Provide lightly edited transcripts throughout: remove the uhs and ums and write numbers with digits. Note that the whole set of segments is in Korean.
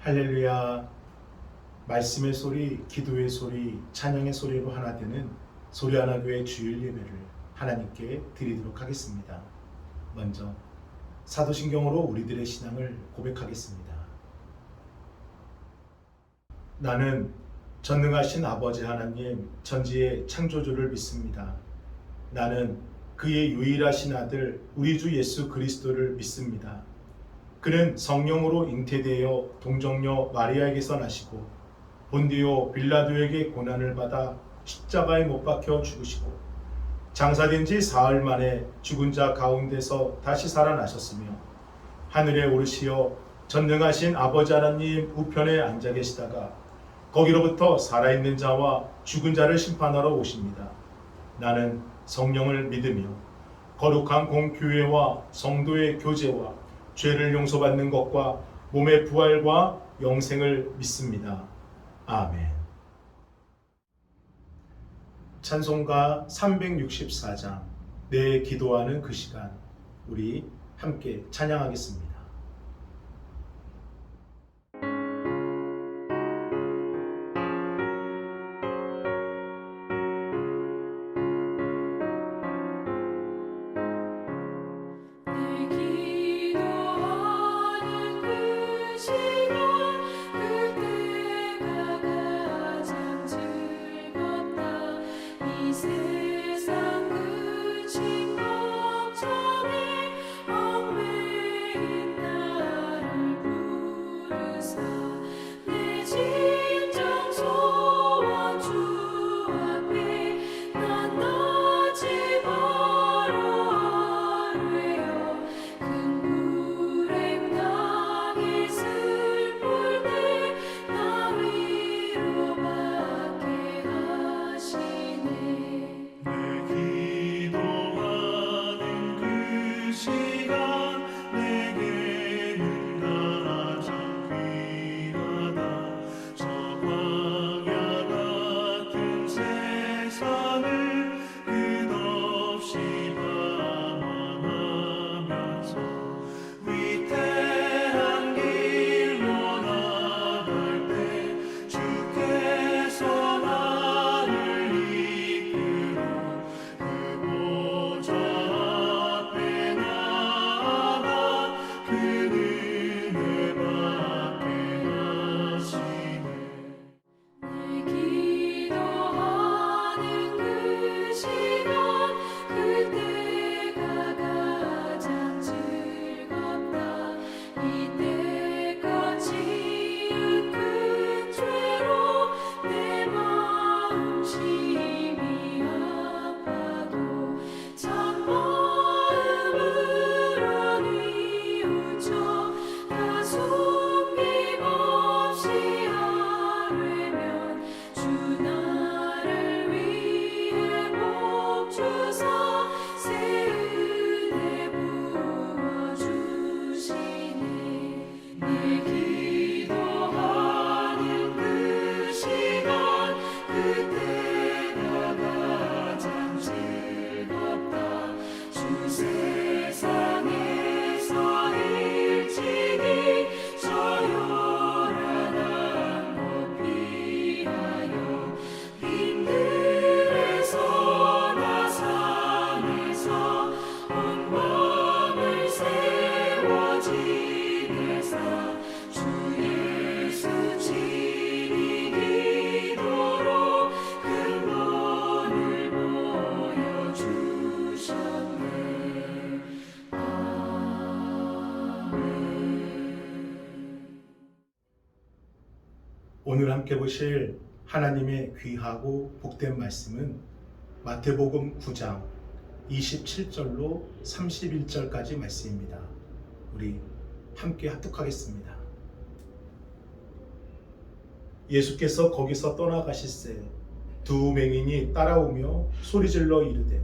할렐루야. 말씀의 소리, 기도의 소리, 찬양의 소리로 하나 되는 소리하나교회 주일 예배를 하나님께 드리도록 하겠습니다. 먼저 사도신경으로 우리들의 신앙을 고백하겠습니다. 나는 전능하신 아버지 하나님 전지의 창조주를 믿습니다. 나는 그의 유일하신 아들 우리 주 예수 그리스도를 믿습니다. 그는 성령으로 잉태되어 동정녀 마리아에게서 나시고 본디오 빌라도에게 고난을 받아 십자가에 못 박혀 죽으시고 장사된 지 사흘 만에 죽은 자 가운데서 다시 살아나셨으며 하늘에 오르시어 전능하신 아버지 하나님 우편에 앉아 계시다가 거기로부터 살아있는 자와 죽은 자를 심판하러 오십니다. 나는 성령을 믿으며 거룩한 공교회와 성도의 교제와 죄를 용서받는 것과 몸의 부활과 영생을 믿습니다. 아멘. 찬송가 364장 내 기도하는 그 시간, 우리 함께 찬양하겠습니다. 오늘 함께 보실 하나님의 귀하고 복된 말씀은 마태복음 9장 27절로 31절까지 말씀입니다. 우리 함께 합독하겠습니다. 예수께서 거기서 떠나가실새 두 맹인이 따라오며 소리질러 이르되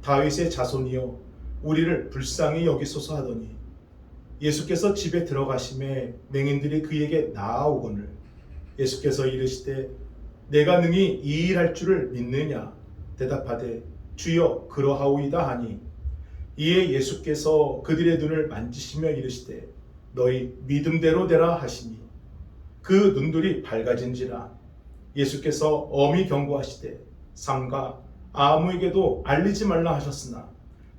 다윗의 자손이여 우리를 불쌍히 여기소서 하더니 예수께서 집에 들어가심에 맹인들이 그에게 나아오거늘 예수께서 이르시되 내가 능히 이 일할 줄을 믿느냐 대답하되 주여 그러하오이다 하니 이에 예수께서 그들의 눈을 만지시며 이르시되 너희 믿음대로 되라 하시니 그 눈들이 밝아진지라. 예수께서 엄히 경고하시되 삼가 아무에게도 알리지 말라 하셨으나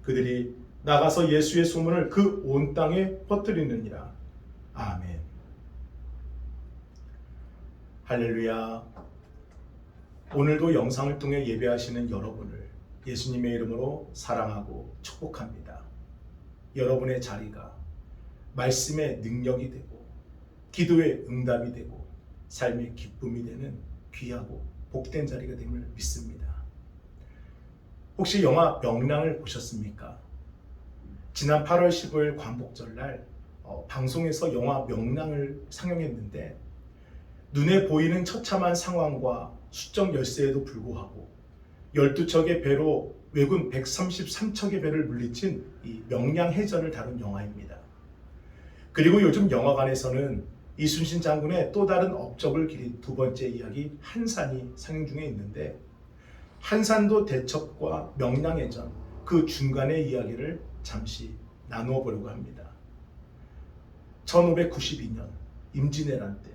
그들이 나가서 예수의 소문을 그 온 땅에 퍼뜨리느니라. 아멘. 할렐루야. 오늘도 영상을 통해 예배하시는 여러분을 예수님의 이름으로 사랑하고 축복합니다. 여러분의 자리가 말씀의 능력이 되고 기도의 응답이 되고 삶의 기쁨이 되는 귀하고 복된 자리가 됨을 믿습니다. 혹시 영화 명랑을 보셨습니까? 지난 8월 15일 광복절날 방송에서 영화 명랑을 상영했는데 눈에 보이는 처참한 상황과 수적 열세에도 불구하고 12척의 배로 왜군 133척의 배를 물리친 이 명량해전을 다룬 영화입니다. 그리고 요즘 영화관에서는 이순신 장군의 또 다른 업적을 기린 두 번째 이야기 한산이 상영 중에 있는데 한산도 대첩과 명량해전 그 중간의 이야기를 잠시 나누어 보려고 합니다. 1592년 임진왜란 때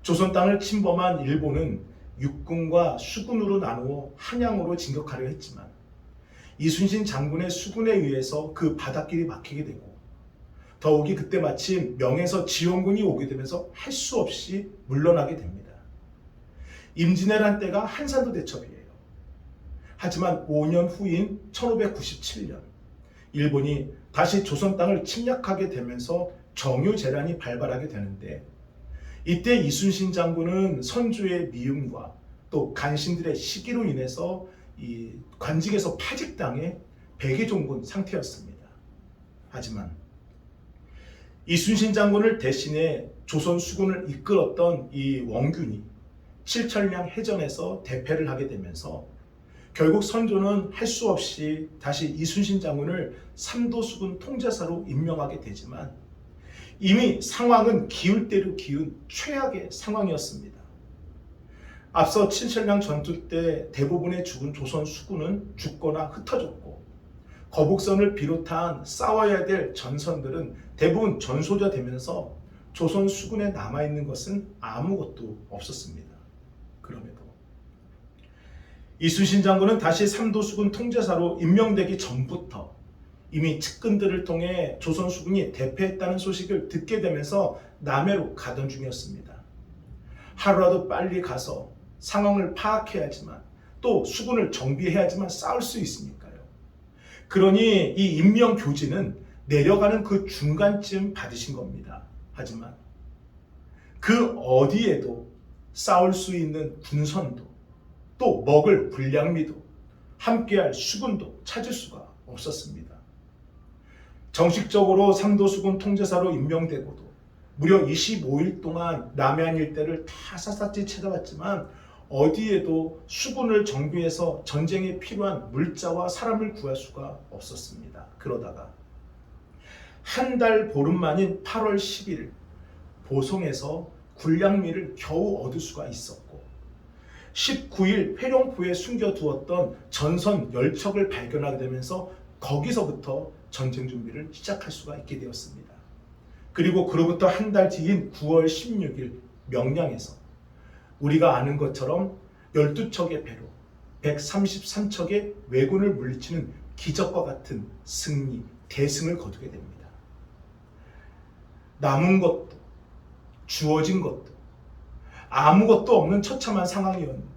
조선 땅을 침범한 일본은 육군과 수군으로 나누어 한양으로 진격하려 했지만 이순신 장군의 수군에 의해서 그 바닷길이 막히게 되고 더욱이 그때 마침 명에서 지원군이 오게 되면서 할 수 없이 물러나게 됩니다. 임진왜란 때가 한산도 대첩이에요. 하지만 5년 후인 1597년 일본이 다시 조선 땅을 침략하게 되면서 정유재란이 발발하게 되는데 이때 이순신 장군은 선조의 미움과 또 간신들의 시기로 인해서 이 관직에서 파직당해 백의종군 상태였습니다. 하지만 이순신 장군을 대신해 조선 수군을 이끌었던 이 원균이 칠천량 해전에서 대패를 하게 되면서 결국 선조는 할 수 없이 다시 이순신 장군을 삼도수군 통제사로 임명하게 되지만 이미 상황은 기울 대로 기운 최악의 상황이었습니다. 앞서 칠천량 전투 때 대부분의 죽은 조선 수군은 죽거나 흩어졌고 거북선을 비롯한 싸워야 될 전선들은 대부분 전소자되면서 조선 수군에 남아있는 것은 아무것도 없었습니다. 그럼에도 이순신 장군은 다시 삼도수군 통제사로 임명되기 전부터 이미 측근들을 통해 조선 수군이 대패했다는 소식을 듣게 되면서 남해로 가던 중이었습니다. 하루라도 빨리 가서 상황을 파악해야지만 또 수군을 정비해야지만 싸울 수 있으니까요. 그러니 이 임명 교지는 내려가는 그 중간쯤 받으신 겁니다. 하지만 그 어디에도 싸울 수 있는 군선도 또 먹을 군량미도 함께할 수군도 찾을 수가 없었습니다. 정식적으로 삼도수군 통제사로 임명되고도 무려 25일 동안 남해안 일대를 다 샅샅이 찾아봤지만 어디에도 수군을 정비해서 전쟁에 필요한 물자와 사람을 구할 수가 없었습니다. 그러다가 한 달 보름 만인 8월 10일 보송에서 군량미를 겨우 얻을 수가 있었고 19일 회룡포에 숨겨두었던 전선 10척을 발견하게 되면서 거기서부터 전쟁 준비를 시작할 수가 있게 되었습니다. 그리고 그로부터 한 달 뒤인 9월 16일 명량에서 우리가 아는 것처럼 12척의 배로 133척의 왜군을 물리치는 기적과 같은 승리, 대승을 거두게 됩니다. 남은 것도 주어진 것도 아무것도 없는 처참한 상황이었는데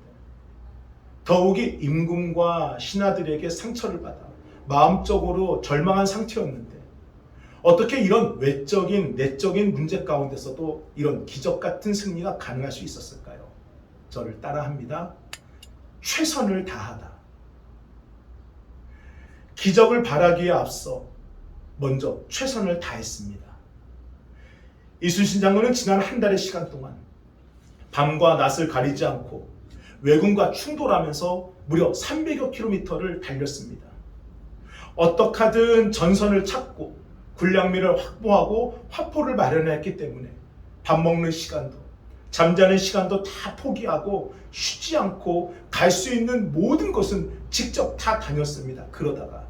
더욱이 임금과 신하들에게 상처를 받아 마음적으로 절망한 상태였는데 어떻게 이런 외적인 내적인 문제 가운데서도 이런 기적 같은 승리가 가능할 수 있었을까요? 저를 따라합니다. 최선을 다하다. 기적을 바라기에 앞서 먼저 최선을 다했습니다. 이순신 장군은 지난 한 달의 시간 동안 밤과 낮을 가리지 않고 왜군과 충돌하면서 무려 300여 킬로미터를 달렸습니다. 어떻게든 전선을 찾고 군량미를 확보하고 화포를 마련했기 때문에 밥 먹는 시간도 잠자는 시간도 다 포기하고 쉬지 않고 갈 수 있는 모든 것은 직접 다 다녔습니다. 그러다가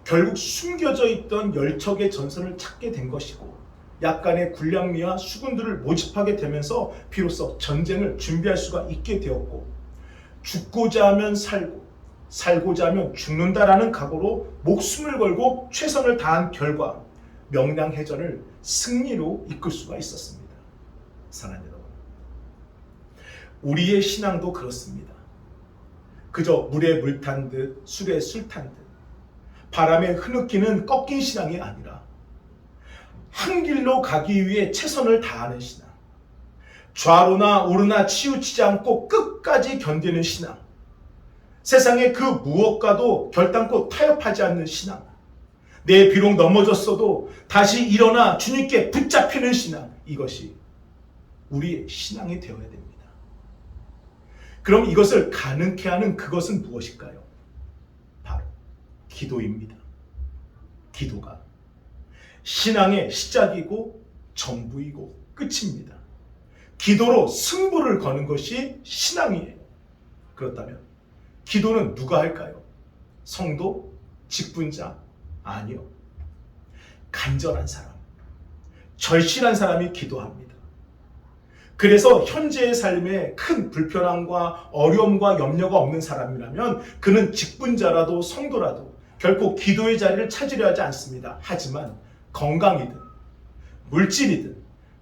결국 숨겨져 있던 10척의 전선을 찾게 된 것이고 약간의 군량미와 수군들을 모집하게 되면서 비로소 전쟁을 준비할 수가 있게 되었고, 죽고자 하면 살고 살고자 하면 죽는다라는 각오로 목숨을 걸고 최선을 다한 결과 명량해전을 승리로 이끌 수가 있었습니다. 사랑하는 여러분, 우리의 신앙도 그렇습니다. 그저 물에 물 탄 듯 술에 술 탄 듯 바람에 흐느끼는 꺾인 신앙이 아니라 한 길로 가기 위해 최선을 다하는 신앙, 좌로나 우로나 치우치지 않고 끝까지 견디는 신앙, 세상의 그 무엇과도 결단코 타협하지 않는 신앙, 내 비록 넘어졌어도 다시 일어나 주님께 붙잡히는 신앙, 이것이 우리의 신앙이 되어야 됩니다. 그럼 이것을 가능케 하는 그것은 무엇일까요? 바로 기도입니다. 기도가 신앙의 시작이고 전부이고 끝입니다. 기도로 승부를 거는 것이 신앙이에요. 그렇다면 기도는 누가 할까요? 성도? 직분자? 아니요. 간절한 사람, 절실한 사람이 기도합니다. 그래서 현재의 삶에 큰 불편함과 어려움과 염려가 없는 사람이라면 그는 직분자라도 성도라도 결코 기도의 자리를 찾으려 하지 않습니다. 하지만 건강이든 물질이든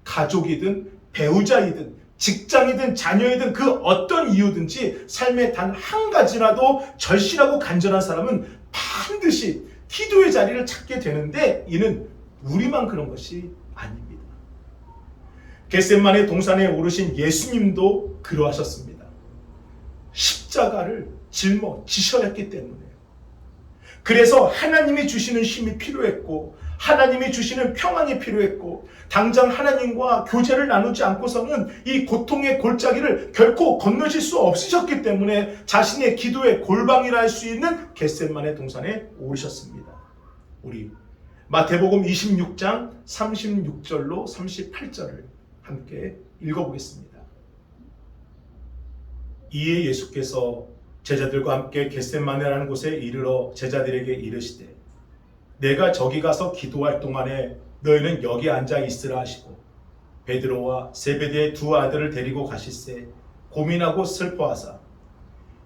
가족이든 배우자이든 직장이든 자녀이든 그 어떤 이유든지 삶의 단 한 가지라도 절실하고 간절한 사람은 반드시 기도의 자리를 찾게 되는데, 이는 우리만 그런 것이 아닙니다. 겟세마네 동산에 오르신 예수님도 그러하셨습니다. 십자가를 짊어지셔야 했기 때문에. 그래서 하나님이 주시는 힘이 필요했고 하나님이 주시는 평안이 필요했고 당장 하나님과 교제를 나누지 않고서는 이 고통의 골짜기를 결코 건너실 수 없으셨기 때문에 자신의 기도의 골방이라 할 수 있는 겟세마네 동산에 오르셨습니다. 우리 마태복음 26장 36절로 38절을 함께 읽어보겠습니다. 이에 예수께서 제자들과 함께 겟세마네라는 곳에 이르러 제자들에게 이르시되 내가 저기 가서 기도할 동안에 너희는 여기 앉아 있으라 하시고 베드로와 세베대의 두 아들을 데리고 가실새 고민하고 슬퍼하사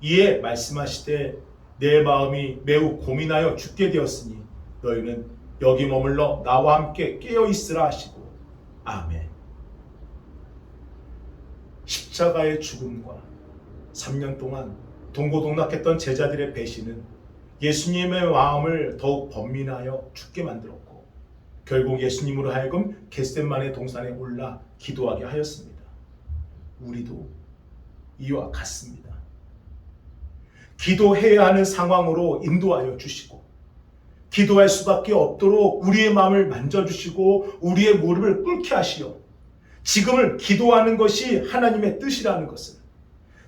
이에 말씀하시되 내 마음이 매우 고민하여 죽게 되었으니 너희는 여기 머물러 나와 함께 깨어 있으라 하시고 아멘. 십자가의 죽음과 3년 동안 동고동락했던 제자들의 배신은 예수님의 마음을 더욱 번민하여 죽게 만들었고 결국 예수님으로 하여금 겟세마네 동산에 올라 기도하게 하였습니다. 우리도 이와 같습니다. 기도해야 하는 상황으로 인도하여 주시고 기도할 수밖에 없도록 우리의 마음을 만져주시고 우리의 무릎을 꿇게 하시어 지금을 기도하는 것이 하나님의 뜻이라는 것을,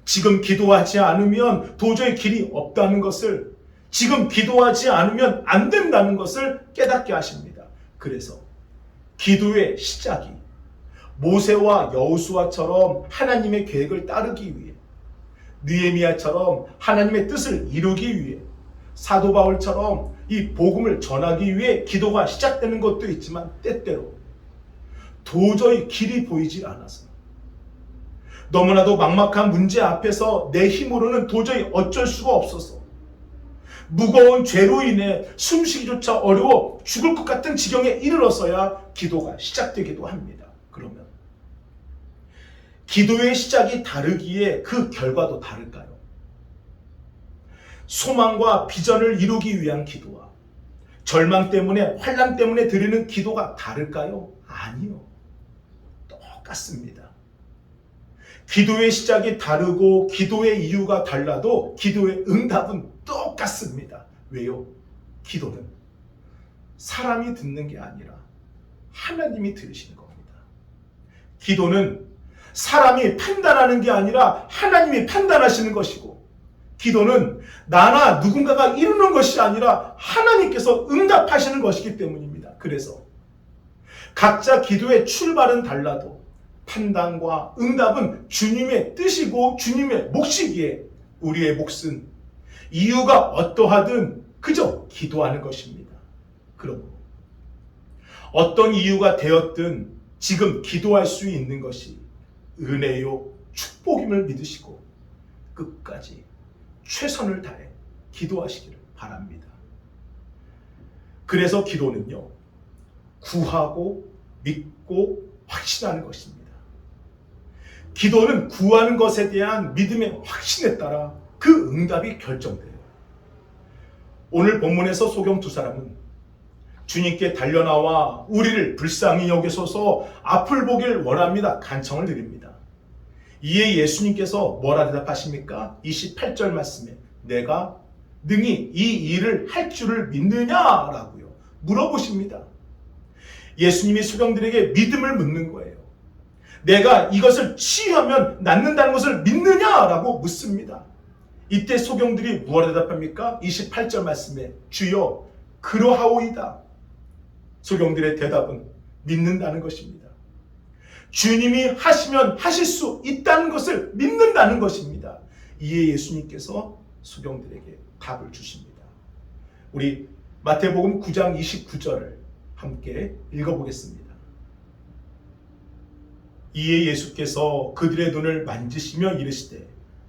지금 기도하지 않으면 도저히 길이 없다는 것을, 지금 기도하지 않으면 안 된다는 것을 깨닫게 하십니다. 그래서 기도의 시작이 모세와 여호수아처럼 하나님의 계획을 따르기 위해, 느헤미야처럼 하나님의 뜻을 이루기 위해, 사도 바울처럼 이 복음을 전하기 위해 기도가 시작되는 것도 있지만 때때로 도저히 길이 보이지 않아서 너무나도 막막한 문제 앞에서 내 힘으로는 도저히 어쩔 수가 없어서 무거운 죄로 인해 숨쉬기조차 어려워 죽을 것 같은 지경에 이르러서야 기도가 시작되기도 합니다. 그러면 기도의 시작이 다르기에 그 결과도 다를까요? 소망과 비전을 이루기 위한 기도와 절망 때문에, 환난 때문에 드리는 기도가 다를까요? 아니요. 똑같습니다. 기도의 시작이 다르고 기도의 이유가 달라도 기도의 응답은 똑같습니다. 왜요? 기도는 사람이 듣는 게 아니라 하나님이 들으시는 겁니다. 기도는 사람이 판단하는 게 아니라 하나님이 판단하시는 것이고, 기도는 나나 누군가가 이루는 것이 아니라 하나님께서 응답하시는 것이기 때문입니다. 그래서 각자 기도의 출발은 달라도 판단과 응답은 주님의 뜻이고 주님의 몫이기에 우리의 몫은 이유가 어떠하든 그저 기도하는 것입니다. 그러므로 어떤 이유가 되었든 지금 기도할 수 있는 것이 은혜요 축복임을 믿으시고 끝까지 최선을 다해 기도하시기를 바랍니다. 그래서 기도는요, 구하고 믿고 확신하는 것입니다. 기도는 구하는 것에 대한 믿음의 확신에 따라 그 응답이 결정돼요. 오늘 본문에서 소경 두 사람은 주님께 달려나와 우리를 불쌍히 여기소서 앞을 보길 원합니다. 간청을 드립니다. 이에 예수님께서 뭐라 대답하십니까? 28절 말씀에 내가 능히 이 일을 할 줄을 믿느냐라고요 물어보십니다. 예수님이 소경들에게 믿음을 묻는 거예요. 내가 이것을 치유하면 낫는다는 것을 믿느냐라고 묻습니다. 이때 소경들이 무엇을 대답합니까? 28절 말씀에 주여 그러하오이다. 소경들의 대답은 믿는다는 것입니다. 주님이 하시면 하실 수 있다는 것을 믿는다는 것입니다. 이에 예수님께서 소경들에게 답을 주십니다. 우리 마태복음 9장 29절을 함께 읽어보겠습니다. 이에 예수께서 그들의 눈을 만지시며 이르시되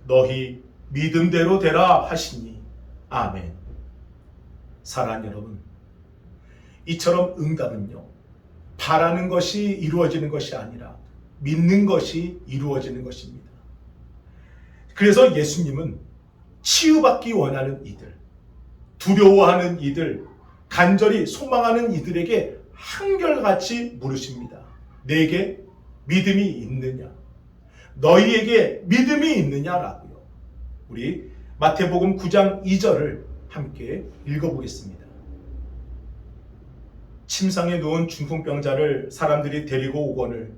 너희 믿음대로 되라 하시니 아멘. 사랑하는 여러분, 이처럼 응답은요, 바라는 것이 이루어지는 것이 아니라 믿는 것이 이루어지는 것입니다. 그래서 예수님은 치유받기 원하는 이들, 두려워하는 이들, 간절히 소망하는 이들에게 한결같이 물으십니다. 내게 믿음이 있느냐? 너희에게 믿음이 있느냐라고요. 우리 마태복음 9장 2절을 함께 읽어보겠습니다. 침상에 누운 중풍병자를 사람들이 데리고 오거늘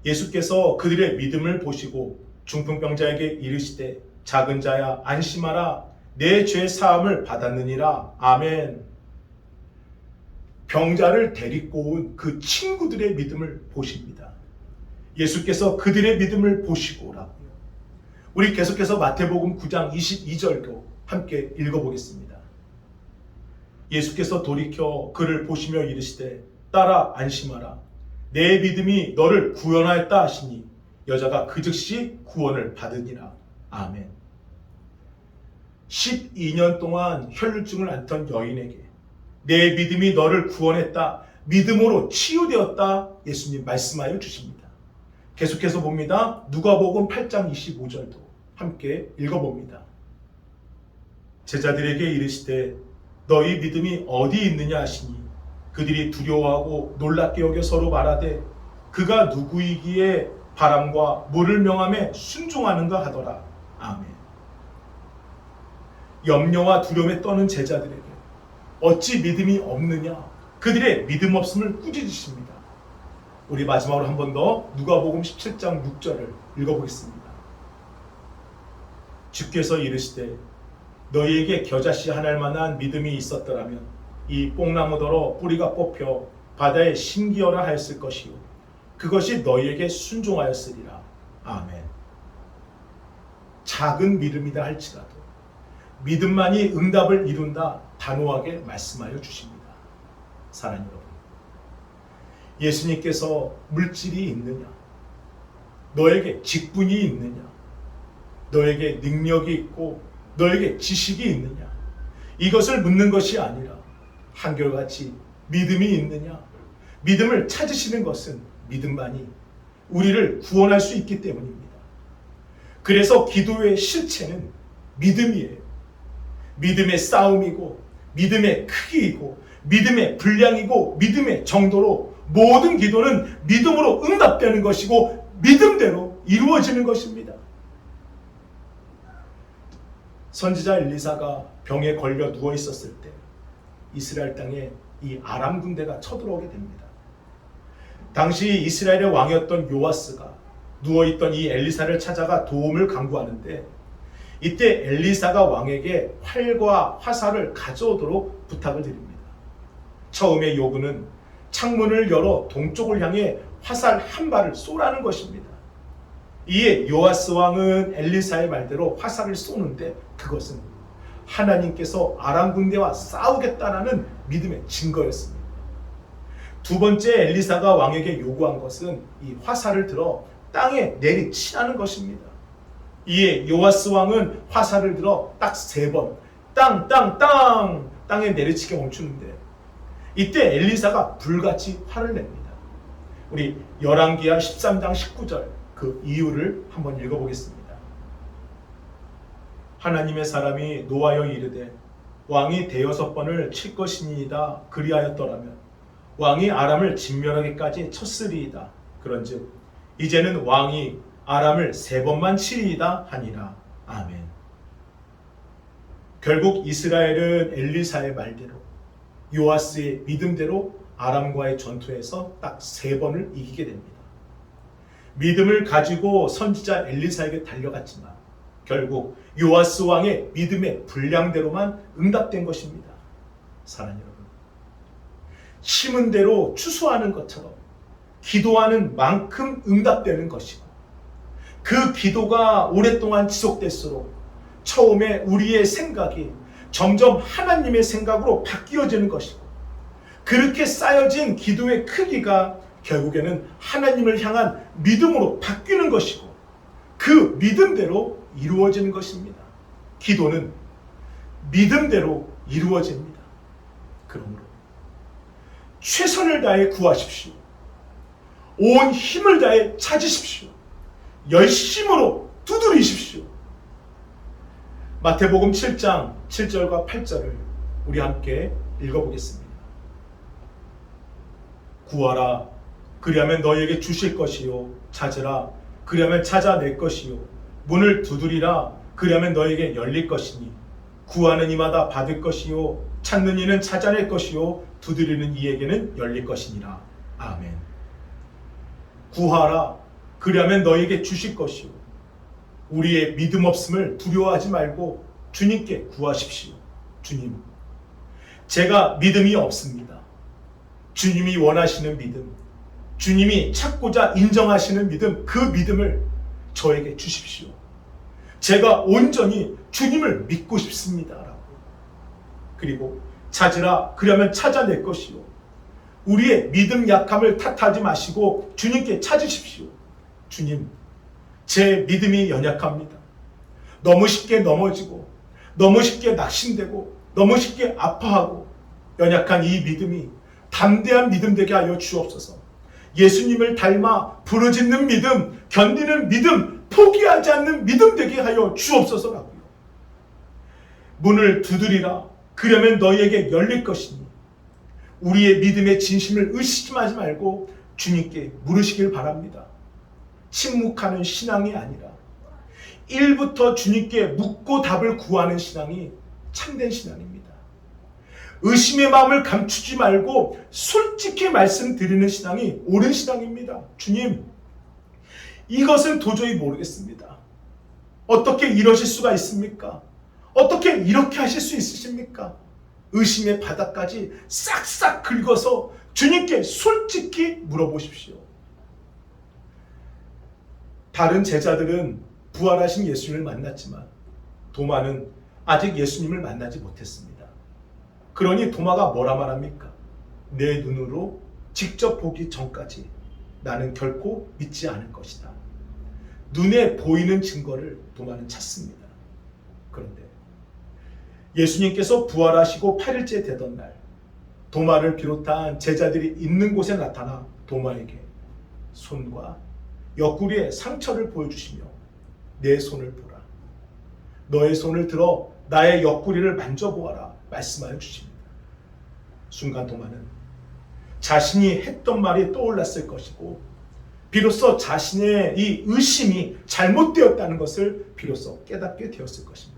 예수께서 그들의 믿음을 보시고 중풍병자에게 이르시되 작은 자야 안심하라 내 죄 사함을 받았느니라. 아멘. 병자를 데리고 온 그 친구들의 믿음을 보십니다. 예수께서 그들의 믿음을 보시고라고요. 우리 계속해서 마태복음 9장 22절도 함께 읽어보겠습니다. 예수께서 돌이켜 그를 보시며 이르시되 딸아 안심하라 내 믿음이 너를 구원하였다 하시니 여자가 그 즉시 구원을 받으니라. 아멘. 12년 동안 혈루증을 앓던 여인에게 내 믿음이 너를 구원했다, 믿음으로 치유되었다 예수님 말씀하여 주십니다. 계속해서 봅니다. 누가복음 8장 25절도 함께 읽어봅니다. 제자들에게 이르시되 너희 믿음이 어디 있느냐 하시니 그들이 두려워하고 놀랍게 여겨 서로 말하되 그가 누구이기에 바람과 물을 명함에 순종하는가 하더라. 아멘. 염려와 두려움에 떠는 제자들에게 어찌 믿음이 없느냐, 그들의 믿음 없음을 꾸짖으십니다. 우리 마지막으로 한 번 더 누가복음 17장 6절을 읽어보겠습니다. 주께서 이르시되 너희에게 겨자씨 하나일 만한 믿음이 있었더라면 이 뽕나무더러 뿌리가 뽑혀 바다에 심기어라 하였을 것이요 그것이 너희에게 순종하였으리라. 아멘. 작은 믿음이다 할지라도 믿음만이 응답을 이룬다 단호하게 말씀하여 주십니다. 사랑하는 여러분, 예수님께서 물질이 있느냐, 너에게 직분이 있느냐, 너에게 능력이 있고 너에게 지식이 있느냐, 이것을 묻는 것이 아니라 한결같이 믿음이 있느냐, 믿음을 찾으시는 것은 믿음만이 우리를 구원할 수 있기 때문입니다. 그래서 기도의 실체는 믿음이에요. 믿음의 싸움이고 믿음의 크기이고 믿음의 분량이고 믿음의 정도로 모든 기도는 믿음으로 응답되는 것이고 믿음대로 이루어지는 것입니다. 선지자 엘리사가 병에 걸려 누워 있었을 때 이스라엘 땅에 이 아람 군대가 쳐들어오게 됩니다. 당시 이스라엘의 왕이었던 요아스가 누워있던 이 엘리사를 찾아가 도움을 강구하는데 이때 엘리사가 왕에게 활과 화살을 가져오도록 부탁을 드립니다. 처음에 요구는 창문을 열어 동쪽을 향해 화살 한 발을 쏘라는 것입니다. 이에 요아스 왕은 엘리사의 말대로 화살을 쏘는데 그것은 하나님께서 아람 군대와 싸우겠다라는 믿음의 증거였습니다. 두 번째 엘리사가 왕에게 요구한 것은 이 화살을 들어 땅에 내리치라는 것입니다. 이에 요아스 왕은 화살을 들어 딱 3번 땅에 내리치게 멈추는데, 이때 엘리사가 불같이 화를 냅니다. 우리 열왕기하 13장 19절 그 이유를 한번 읽어보겠습니다. 하나님의 사람이 노하여 이르되 왕이 6번을 칠 것이니이다. 그리하였더라면 왕이 아람을 진멸하기까지 쳤으리이다. 그런즉 이제는 왕이 아람을 3번만 치리이다 하니라. 아멘. 결국 이스라엘은 엘리사의 말대로, 요아스의 믿음대로 아람과의 전투에서 딱 3번을 이기게 됩니다. 믿음을 가지고 선지자 엘리사에게 달려갔지만 결국 요아스 왕의 믿음의 분량대로만 응답된 것입니다. 사랑하는 여러분, 심은 대로 추수하는 것처럼 기도하는 만큼 응답되는 것이고, 그 기도가 오랫동안 지속될수록 처음에 우리의 생각이 점점 하나님의 생각으로 바뀌어지는 것이고, 그렇게 쌓여진 기도의 크기가 결국에는 하나님을 향한 믿음으로 바뀌는 것이고, 그 믿음대로 이루어지는 것입니다. 기도는 믿음대로 이루어집니다. 그러므로 최선을 다해 구하십시오. 온 힘을 다해 찾으십시오. 열심으로 두드리십시오. 마태복음 7장 7절과 8절을 우리 함께 읽어보겠습니다. 구하라, 그리하면 너희에게 주실 것이요. 찾으라, 그리하면 찾아낼 것이요. 문을 두드리라, 그리하면 너희에게 열릴 것이니 구하는 이마다 받을 것이요. 찾는 이는 찾아낼 것이요. 두드리는 이에게는 열릴 것이니라. 아멘. 구하라, 그리하면 너희에게 주실 것이요. 우리의 믿음 없음을 두려워하지 말고 주님께 구하십시오. 주님, 제가 믿음이 없습니다. 주님이 원하시는 믿음, 주님이 찾고자 인정하시는 믿음, 그 믿음을 저에게 주십시오. 제가 온전히 주님을 믿고 싶습니다. 라고. 그리고 찾으라, 그러면 찾아낼 것이요. 우리의 믿음 약함을 탓하지 마시고 주님께 찾으십시오. 주님, 제 믿음이 연약합니다. 너무 쉽게 넘어지고, 너무 쉽게 낙심되고, 너무 쉽게 아파하고, 연약한 이 믿음이 담대한 믿음 되게 하여 주옵소서. 예수님을 닮아 부르짖는 믿음, 견디는 믿음, 포기하지 않는 믿음 되게 하여 주옵소서라고요. 문을 두드리라, 그러면 너희에게 열릴 것이니 우리의 믿음의 진심을 의심하지 말고 주님께 물으시길 바랍니다. 침묵하는 신앙이 아니라 1부터 주님께 묻고 답을 구하는 신앙이 참된 신앙입니다. 의심의 마음을 감추지 말고 솔직히 말씀드리는 신앙이 옳은 신앙입니다. 주님, 이것은 도저히 모르겠습니다. 어떻게 이러실 수가 있습니까? 어떻게 이렇게 하실 수 있으십니까? 의심의 바닥까지 싹싹 긁어서 주님께 솔직히 물어보십시오. 다른 제자들은 부활하신 예수님을 만났지만 도마는 아직 예수님을 만나지 못했습니다. 그러니 도마가 뭐라 말합니까? 내 눈으로 직접 보기 전까지 나는 결코 믿지 않을 것이다. 눈에 보이는 증거를 도마는 찾습니다. 그런데 예수님께서 부활하시고 8일째 되던 날, 도마를 비롯한 제자들이 있는 곳에 나타나 도마에게 손과 옆구리에 상처를 보여주시며 내 손을 보라, 너의 손을 들어 나의 옆구리를 만져보아라 말씀하여 주십니다. 순간 도마는 자신이 했던 말이 떠올랐을 것이고, 비로소 자신의 이 의심이 잘못되었다는 것을 비로소 깨닫게 되었을 것입니다.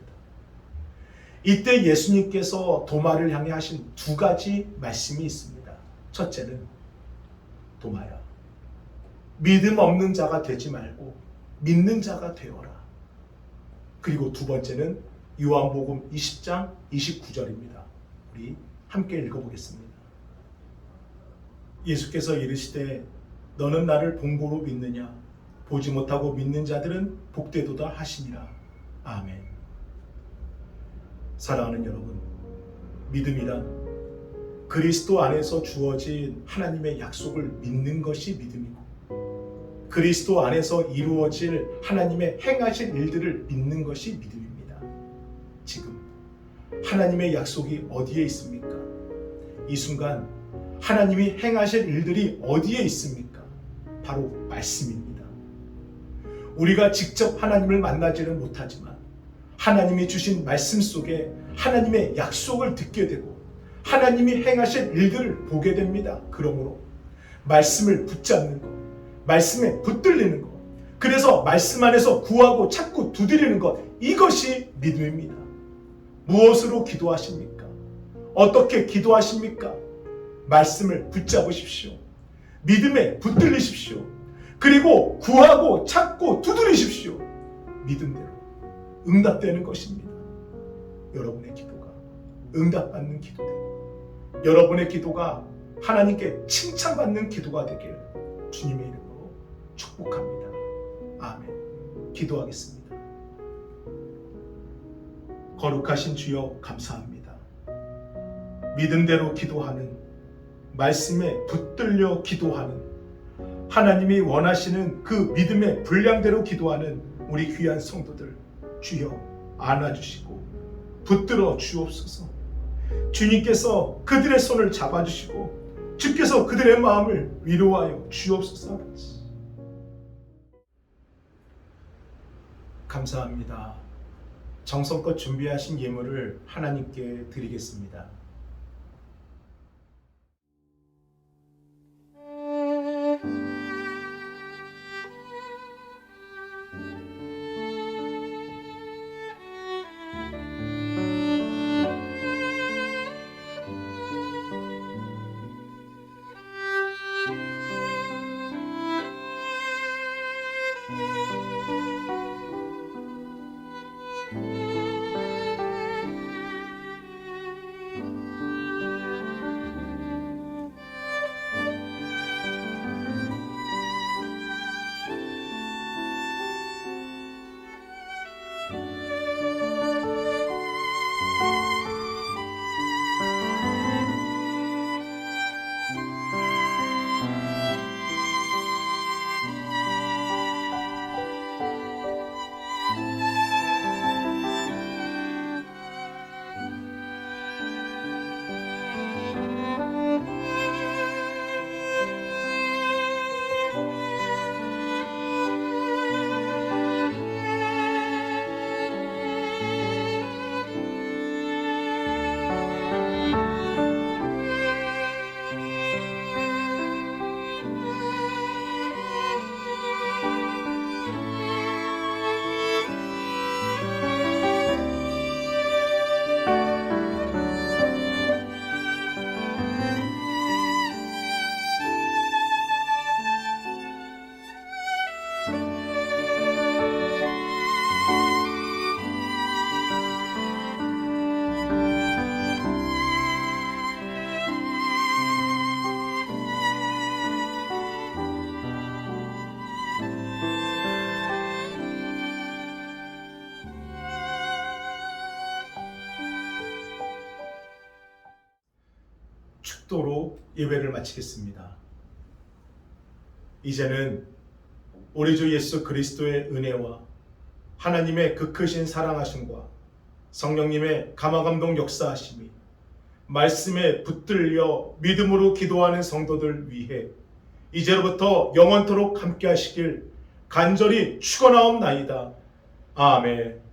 이때 예수님께서 도마를 향해 하신 2가지 말씀이 있습니다. 첫째는, 도마야, 믿음 없는 자가 되지 말고 믿는 자가 되어라. 그리고 2번째는 요한복음 20장 29절입니다. 우리 함께 읽어보겠습니다. 예수께서 이르시되 너는 나를 본고로 믿느냐? 보지 못하고 믿는 자들은 복되도다 하시니라. 아멘. 사랑하는 여러분, 믿음이란 그리스도 안에서 주어진 하나님의 약속을 믿는 것이 믿음이고, 그리스도 안에서 이루어질 하나님의 행하실 일들을 믿는 것이 믿음입니다. 지금 하나님의 약속이 어디에 있습니까? 이 순간 하나님이 행하실 일들이 어디에 있습니까? 바로 말씀입니다. 우리가 직접 하나님을 만나지는 못하지만 하나님이 주신 말씀 속에 하나님의 약속을 듣게 되고 하나님이 행하실 일들을 보게 됩니다. 그러므로 말씀을 붙잡는 것, 말씀에 붙들리는 것, 그래서 말씀 안에서 구하고 찾고 두드리는 것, 이것이 믿음입니다. 무엇으로 기도하십니까? 어떻게 기도하십니까? 말씀을 붙잡으십시오. 믿음에 붙들리십시오. 그리고 구하고 찾고 두드리십시오. 믿음대로 응답되는 것입니다. 여러분의 기도가 응답받는 기도되고 여러분의 기도가 하나님께 칭찬받는 기도가 되길 주님의 이름으로 축복합니다. 아멘. 기도하겠습니다. 거룩하신 주여, 감사합니다. 믿음대로 기도하는, 말씀에 붙들려 기도하는, 하나님이 원하시는 그 믿음의 분량대로 기도하는 우리 귀한 성도들, 주여 안아주시고 붙들어 주옵소서. 주님께서 그들의 손을 잡아주시고 주께서 그들의 마음을 위로하여 주옵소서. 감사합니다. 정성껏 준비하신 예물을 하나님께 드리겠습니다. 축도로 예배를 마치겠습니다. 이제는 우리 주 예수 그리스도의 은혜와 하나님의 그 크신 사랑하심과 성령님의 감화감동 역사하심이 말씀에 붙들려 믿음으로 기도하는 성도들 위해 이제로부터 영원토록 함께 하시길 간절히 축원하옵나이다. 아멘.